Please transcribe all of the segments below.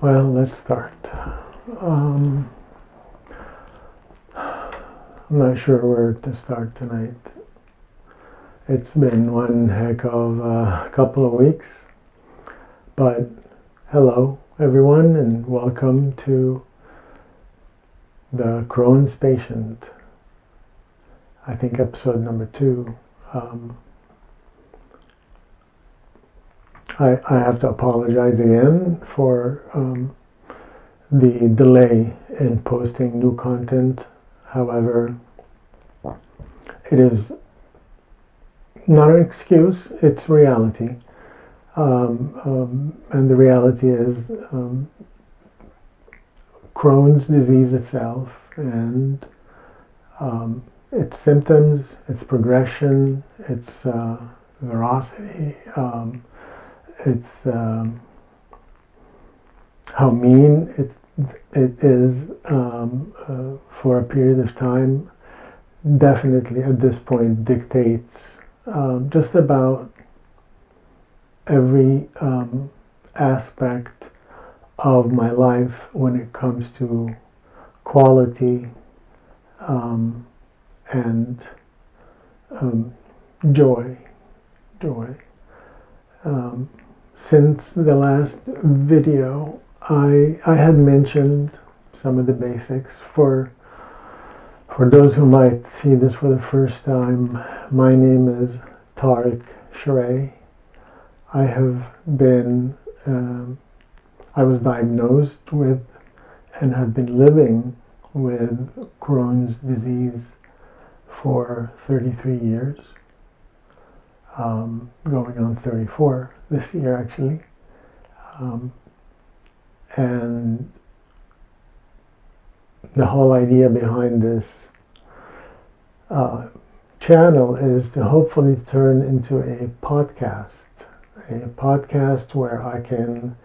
Well, let's start. I'm not sure where to start tonight. It's been one heck of a couple of weeks, but hello everyone and welcome to the Crohn's patient. I think episode number 2. I have to apologize again for the delay in posting new content. However, it is not an excuse, it's reality. And the reality is Crohn's disease itself and its symptoms, its progression, its veracity, it's how mean it is for a period of time definitely at this point dictates just about every aspect of my life when it comes to quality and joy. Since the last video, I had mentioned some of the basics. For those who might see this for the first time, my name is Tariq Shareh. I have been, I was diagnosed with and have been living with Crohn's disease for 33 years. Going on 34 this year actually, and the whole idea behind this channel is to hopefully turn into a podcast where I can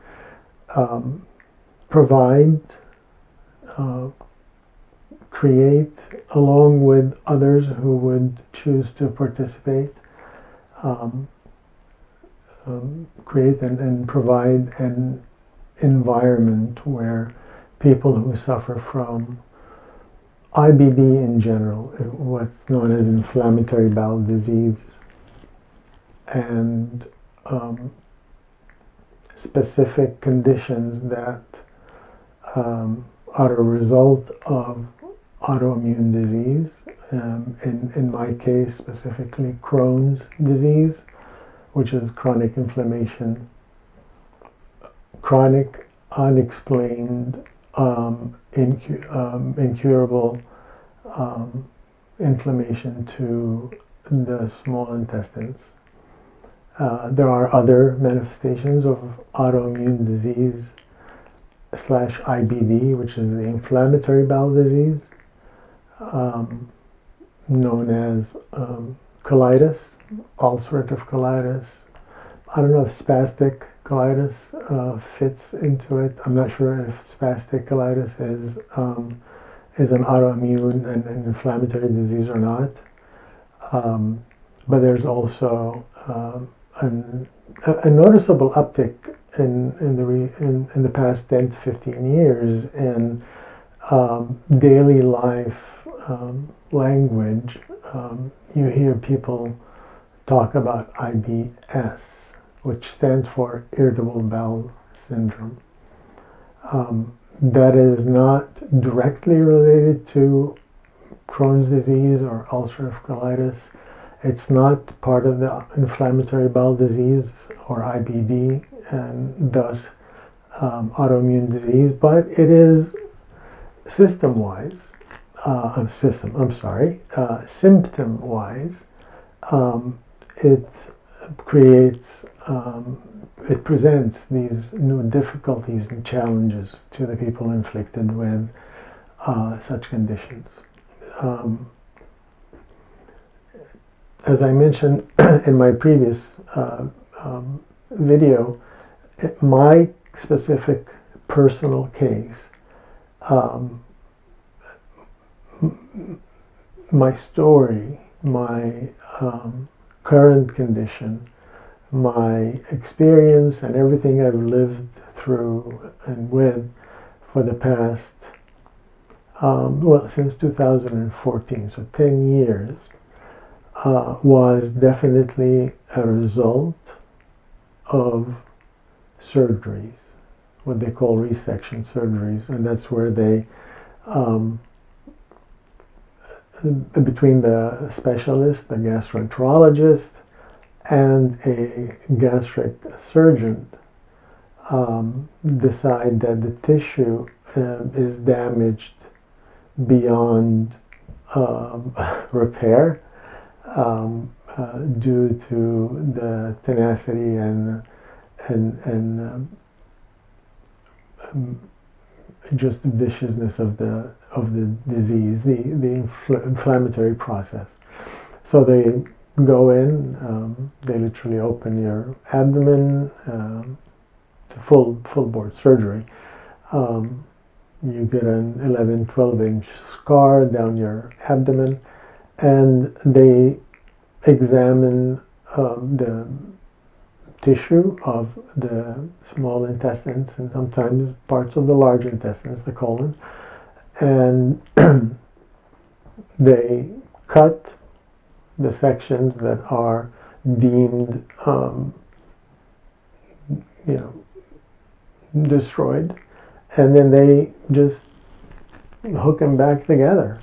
provide, create, along with others who would choose to participate, create and provide an environment where people who suffer from IBD in general, what's known as inflammatory bowel disease, and specific conditions that are a result of autoimmune disease, in my case specifically Crohn's disease, which is chronic inflammation, chronic unexplained incurable inflammation to the small intestines. There are other manifestations of autoimmune disease / IBD, which is the inflammatory bowel disease, known as colitis, ulcerative colitis. I don't know if spastic colitis fits into it. I'm not sure if spastic colitis is an autoimmune and an inflammatory disease or not. But there's also a noticeable uptick in the past 10 to 15 years in daily life language. You hear people talk about IBS, which stands for irritable bowel syndrome. That is not directly related to Crohn's disease or ulcerative colitis. It's not part of the inflammatory bowel disease or IBD and thus autoimmune disease, but it is symptom-wise, it creates, it presents these new difficulties and challenges to the people inflicted with such conditions. As I mentioned in my previous video, my specific personal case, my story, my current condition, my experience and everything I've lived through and with for the past, since 2014, so 10 years, was definitely a result of surgeries, what they call resection surgeries, and that's where they, between the specialist, the gastroenterologist, and a gastric surgeon, decide that the tissue is damaged beyond repair due to the tenacity and just viciousness of the disease, the inflammatory process. So they go in, they literally open your abdomen. It's a full bore surgery. You get an 11-12 inch scar down your abdomen, and they examine the tissue of the small intestines and sometimes parts of the large intestines, the colon, and they cut the sections that are deemed, destroyed, and then they just hook them back together.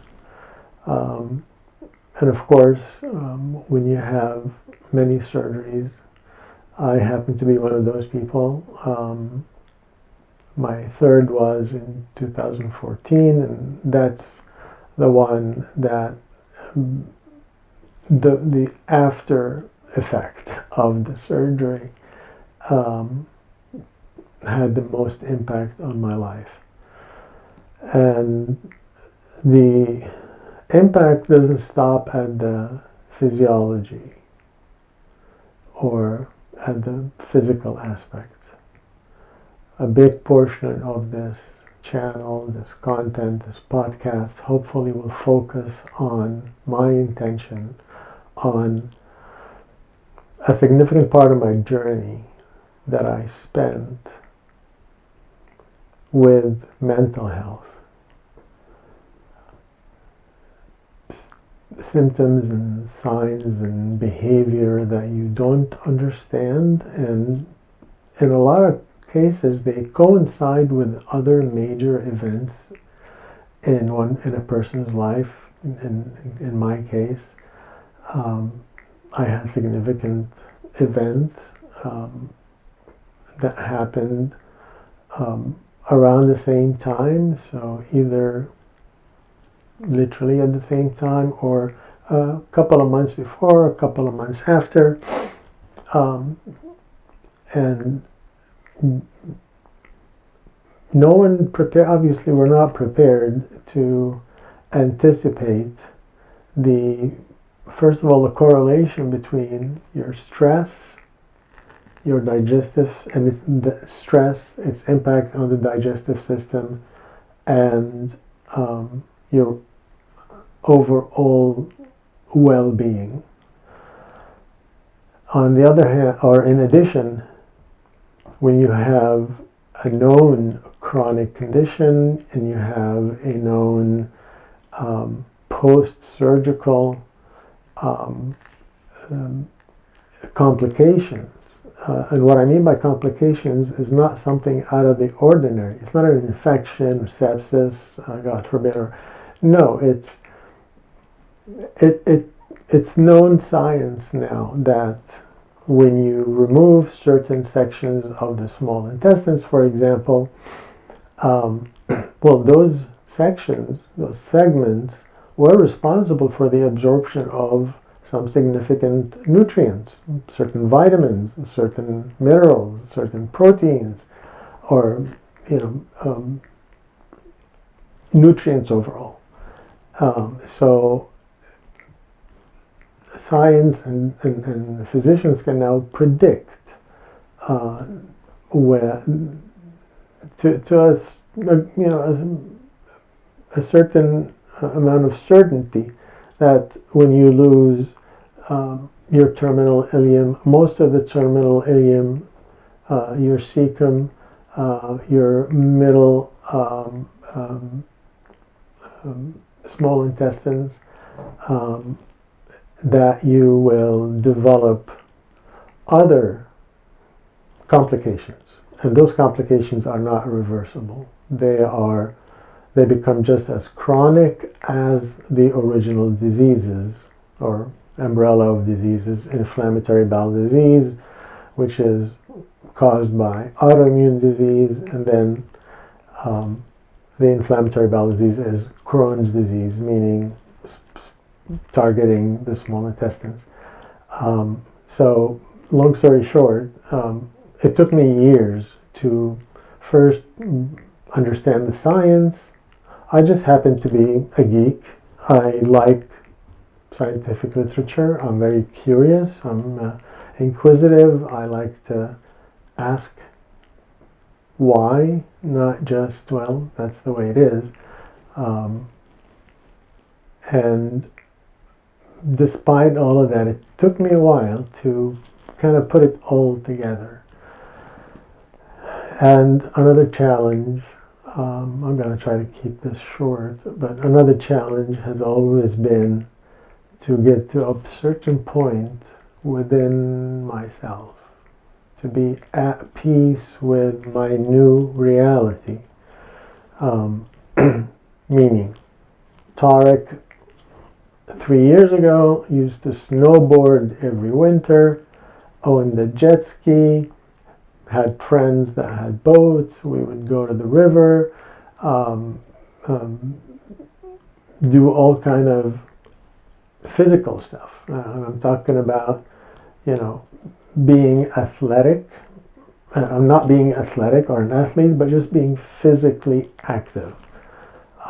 And of course, when you have many surgeries, I happen to be one of those people. My third was in 2014, and that's the one that the after effect of the surgery had the most impact on my life. And the impact doesn't stop at the physiology or at the physical aspect. A big portion of this channel, this content, this podcast, hopefully will focus on my intention, on a significant part of my journey that I spent with mental health. Symptoms and signs and behavior that you don't understand, and in a lot of cases they coincide with other major events in a person's life. In my case, I had significant events that happened around the same time, so either literally at the same time or a couple of months before, a couple of months after, and no one prepared. Obviously, we're not prepared to anticipate first of all, the correlation between your stress, your digestive, and the stress, its impact on the digestive system, and your overall well-being. On the other hand, or in addition, when you have a known chronic condition and you have a known post-surgical complications, and what I mean by complications is not something out of the ordinary. It's not an infection or sepsis, God forbid, or no, it's known science now that when you remove certain sections of the small intestines, for example, those sections, those segments, were responsible for the absorption of some significant nutrients, certain vitamins, certain minerals, certain proteins, or nutrients overall. So science and physicians can now predict where to us, a certain amount of certainty that when you lose your terminal ileum, most of the terminal ileum, your cecum, your middle small intestines, that you will develop other complications, and those complications are not reversible. They become just as chronic as the original diseases or umbrella of diseases. Inflammatory bowel disease, which is caused by autoimmune disease, and then the inflammatory bowel disease is Crohn's disease, meaning targeting the small intestines. So, long story short, it took me years to first understand the science. I just happen to be a geek. I like scientific literature. I'm very curious. I'm inquisitive. I like to ask why, not just, well, that's the way it is. And despite all of that, it took me a while to kind of put it all together. And another challenge, I'm going to try to keep this short, but another challenge has always been to get to a certain point within myself, to be at peace with my new reality. Meaning, Tarek 3 years ago used to snowboard every winter, owned a jet ski, had friends that had boats. We would go to the river, do all kind of physical stuff. I'm talking about, being athletic. I'm not being athletic or an athlete, but just being physically active.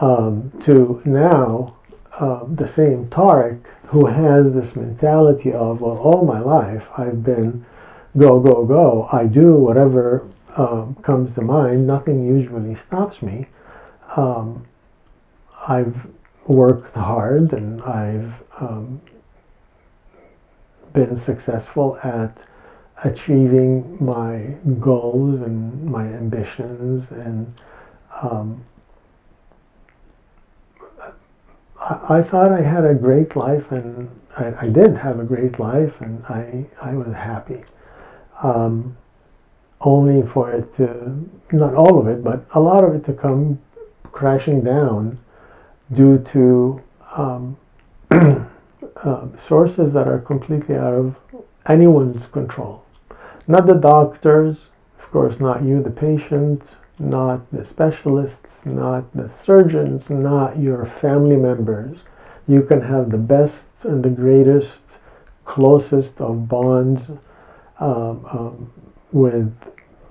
To now, the same Tarek who has this mentality of, well, all my life I've been go, go, go. I do whatever comes to mind. Nothing usually stops me. I've worked hard and I've been successful at achieving my goals and my ambitions, and I thought I had a great life, and I did have a great life, and I was happy. Only for it to, not all of it, but a lot of it to come crashing down due to sources that are completely out of anyone's control. Not the doctors, of course, not you, the patient, not the specialists, not the surgeons, not your family members. You can have the best and the greatest, closest of bonds with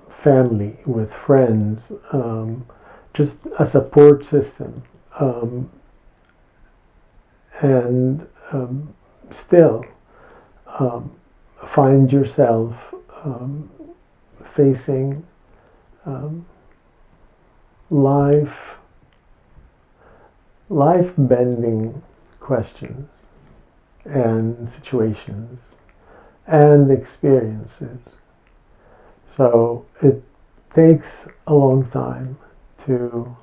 family, with friends, just a support system. And still find yourself facing life-bending questions and situations and experiences. So it takes a long time to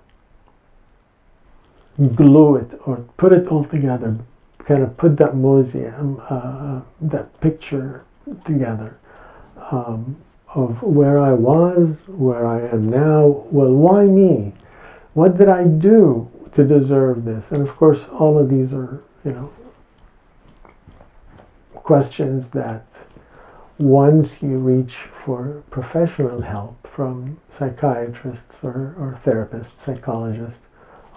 glue it or put it all together, kind of put that mosaic, that picture together of where I was, where I am now. Well, why me? What did I do to deserve this? And of course, all of these are, questions that once you reach for professional help from psychiatrists or therapists, psychologists,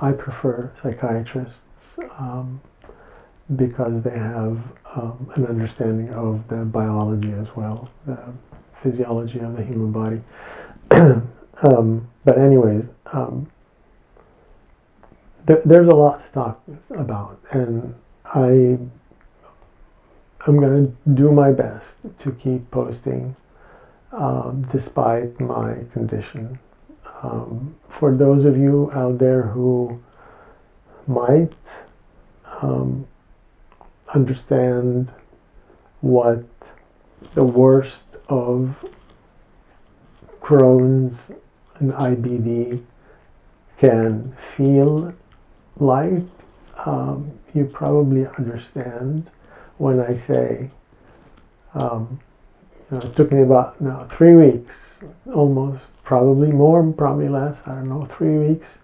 I prefer psychiatrists because they have an understanding of the biology as well, the physiology of the human body. But anyways, there's a lot to talk about, and I'm going to do my best to keep posting despite my condition. For those of you out there who might understand what the worst of Crohn's an IBD can feel like, you probably understand when I say, it took me about 3 weeks, almost, probably more, probably less, I don't know, 3 weeks,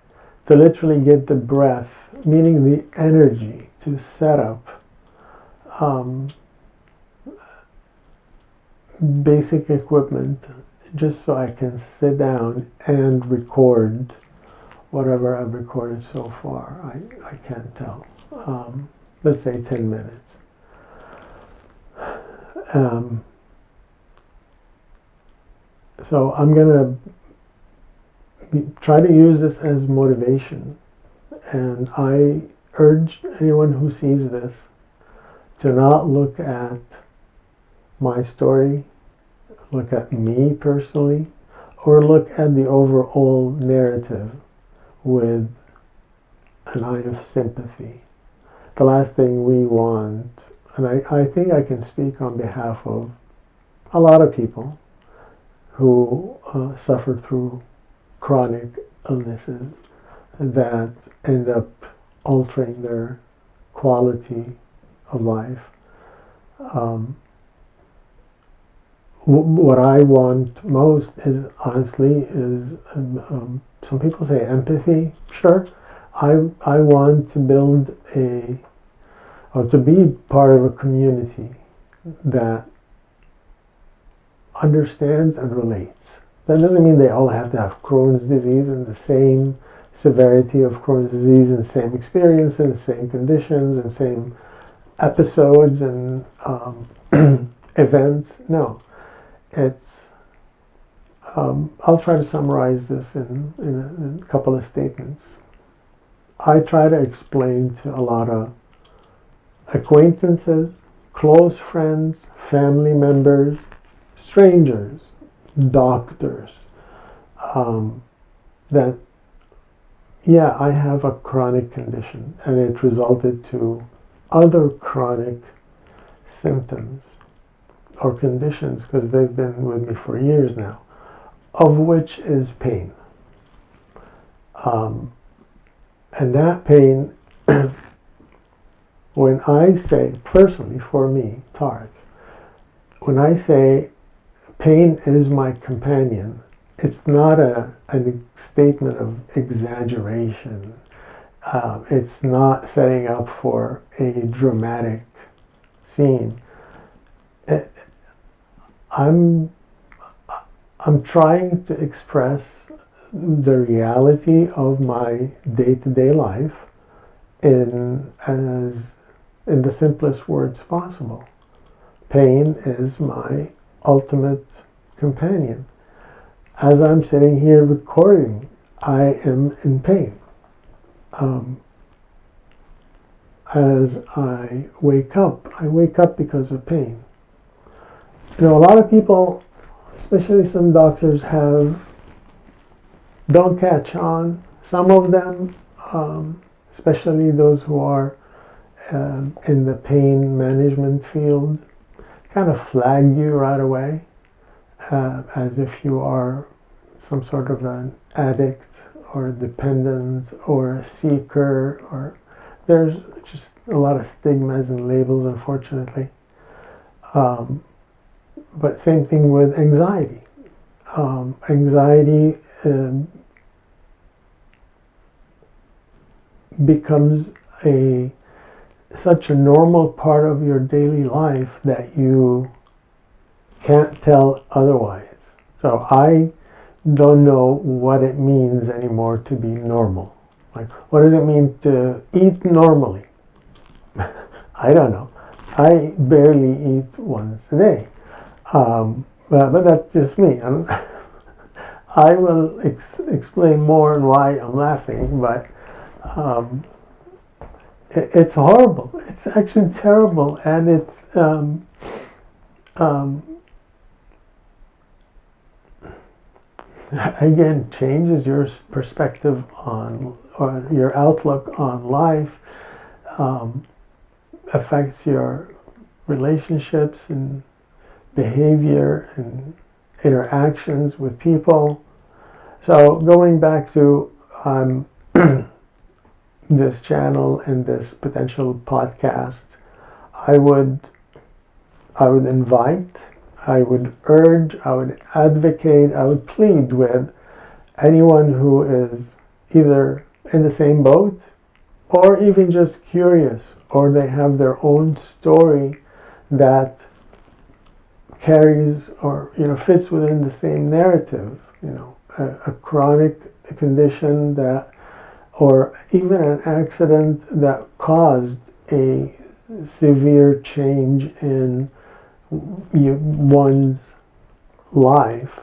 to literally get the breath, meaning the energy, to set up basic equipment just so I can sit down and record whatever I've recorded so far. I can't tell. Let's say 10 minutes. So I'm going to try to use this as motivation. And I urge anyone who sees this to not look at my story, look at me personally, or look at the overall narrative with an eye of sympathy. The last thing we want, and I think I can speak on behalf of a lot of people who suffer through chronic illnesses that end up altering their quality of life. What I want most is, honestly, some people say empathy. Sure, I want to build or to be part of a community that understands and relates. That doesn't mean they all have to have Crohn's disease and the same severity of Crohn's disease and the same experience and the same conditions and same episodes and events. No. It's I'll try to summarize this in a couple of statements. I try to explain to a lot of acquaintances, close friends, family members, strangers, doctors, that, yeah, I have a chronic condition and it resulted to other chronic symptoms or conditions, because they've been with me for years now, of which is pain. And that pain, when I say, personally for me, Tarek, when I say pain is my companion, it's not a statement of exaggeration. It's not setting up for a dramatic scene. I'm trying to express the reality of my day-to-day life in the simplest words possible. Pain is my ultimate companion. As I'm sitting here recording, I am in pain. As I wake up because of pain. A lot of people, especially some doctors, don't catch on. Some of them, especially those who are in the pain management field, kind of flag you right away as if you are some sort of an addict or a dependent or a seeker, or there's just a lot of stigmas and labels, unfortunately. But same thing with anxiety. Anxiety becomes such a normal part of your daily life that you can't tell otherwise. So I don't know what it means anymore to be normal. Like, what does it mean to eat normally? I don't know. I barely eat once a day. But that's just me. I will explain more on why I'm laughing, but it's horrible. It's actually terrible, and it's again, changes your perspective on, or your outlook on life, affects your relationships and behavior and interactions with people. So going back to this channel and this potential podcast, I would invite, I would urge, I would advocate, I would plead with anyone who is either in the same boat or even just curious, or they have their own story that carries or fits within the same narrative, a chronic condition that, or even an accident that caused a severe change in one's life,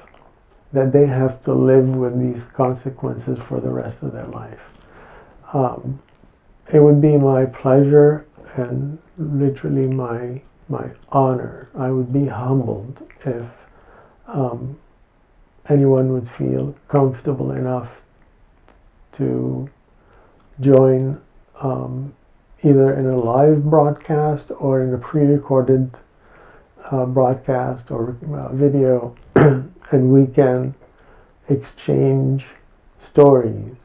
that they have to live with these consequences for the rest of their life. It would be my pleasure and literally my honor. I would be humbled if anyone would feel comfortable enough to join either in a live broadcast or in a pre-recorded broadcast or video, and we can exchange stories,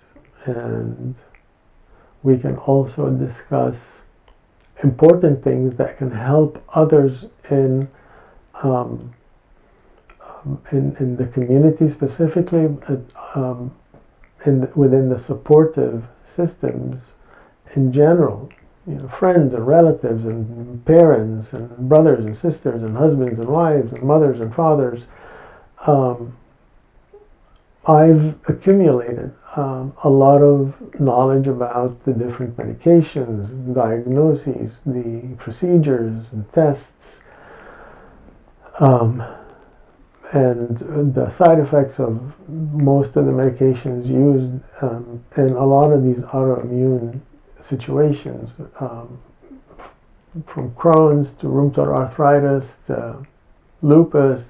and we can also discuss important things that can help others in the community, specifically within the supportive systems in general. Friends and relatives and parents and brothers and sisters and husbands and wives and mothers and fathers. I've accumulated a lot of knowledge about the different medications, diagnoses, the procedures, and tests, and the side effects of most of the medications used in a lot of these autoimmune situations, from Crohn's to rheumatoid arthritis to lupus.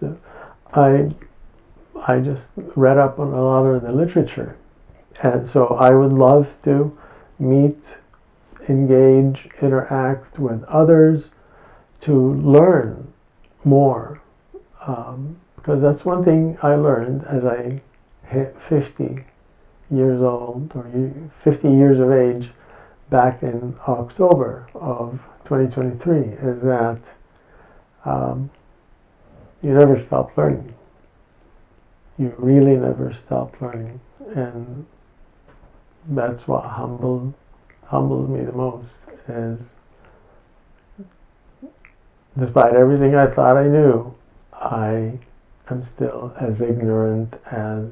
I just read up on a lot of the literature, and so I would love to meet, engage, interact with others to learn more, because that's one thing I learned as I hit 50 years old, or 50 years of age, back in October of 2023, is that you never stop learning. You really never stop learning, and that's what humbled me the most. Is despite everything I thought I knew, I am still as ignorant as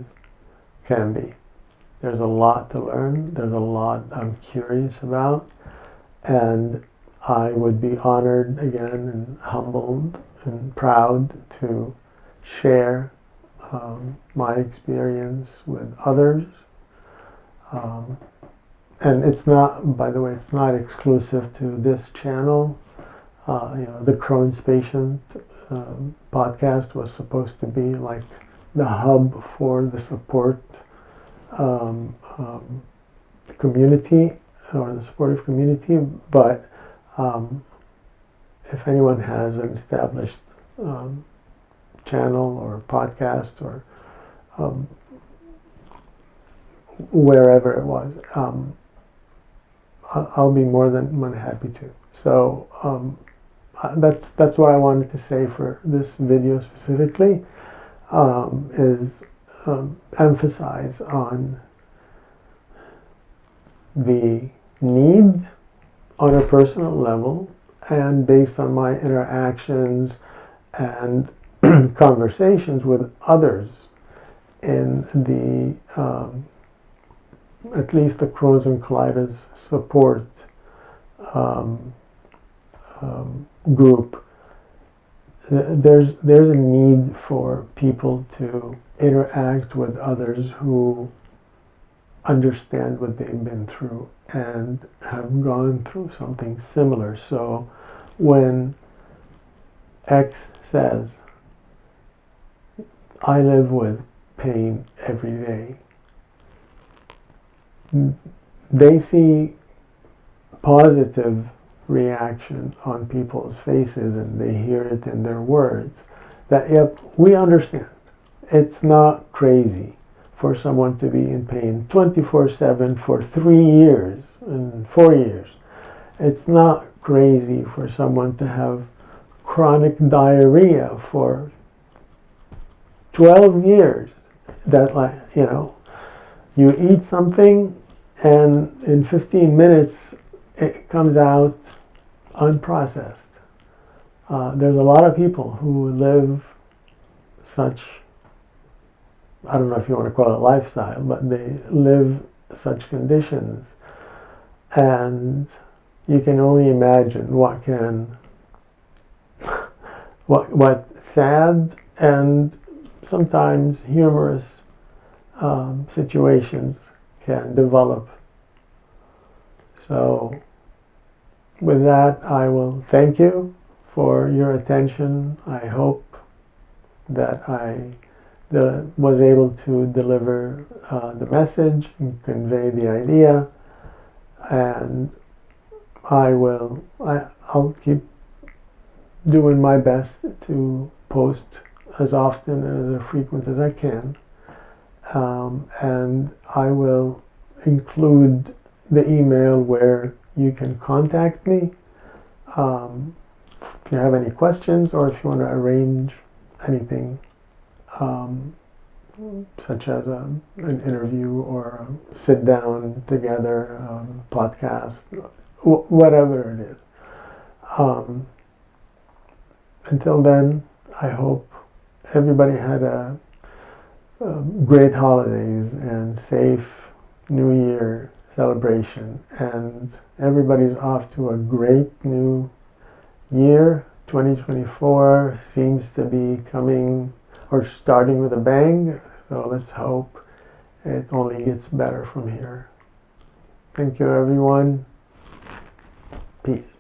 can be. There's a lot to learn. There's a lot I'm curious about, and I would be honored again and humbled and proud to share my experience with others. And it's not, by the way, it's not exclusive to this channel. The Crohn's patient podcast was supposed to be like the hub for the support community, or the supportive community, but if anyone has an established channel or podcast or wherever it was, I'll be more than happy to. So that's what I wanted to say for this video specifically, is emphasize on the need on a personal level, and based on my interactions and conversations with others in the at least the Crohn's and Colitis support group. There's a need for people to interact with others who understand what they've been through and have gone through something similar. So when X says, I live with pain every day, they see positive reaction on people's faces, and they hear it in their words, that yep, we understand. It's not crazy for someone to be in pain 24/7 for 3 years and 4 years. It's not crazy for someone to have chronic diarrhea for 12 years. That, like, you know, you eat something and in 15 minutes it comes out unprocessed. There's a lot of people who live such, I don't know if you want to call it lifestyle, but they live such conditions, and you can only imagine what sad and sometimes humorous situations can develop. So with that, I will thank you for your attention. I hope that I was able to deliver the message and convey the idea, and I'll keep doing my best to post as often and as frequent as I can, and I will include the email where you can contact me if you have any questions, or if you want to arrange anything such as an interview or a sit down together podcast, whatever it is. Until then, I hope everybody had a great holidays and safe New Year celebration, and everybody's off to a great new year. 2024 seems to be coming or starting with a bang, so let's hope it only gets better from here. Thank you, everyone. Peace.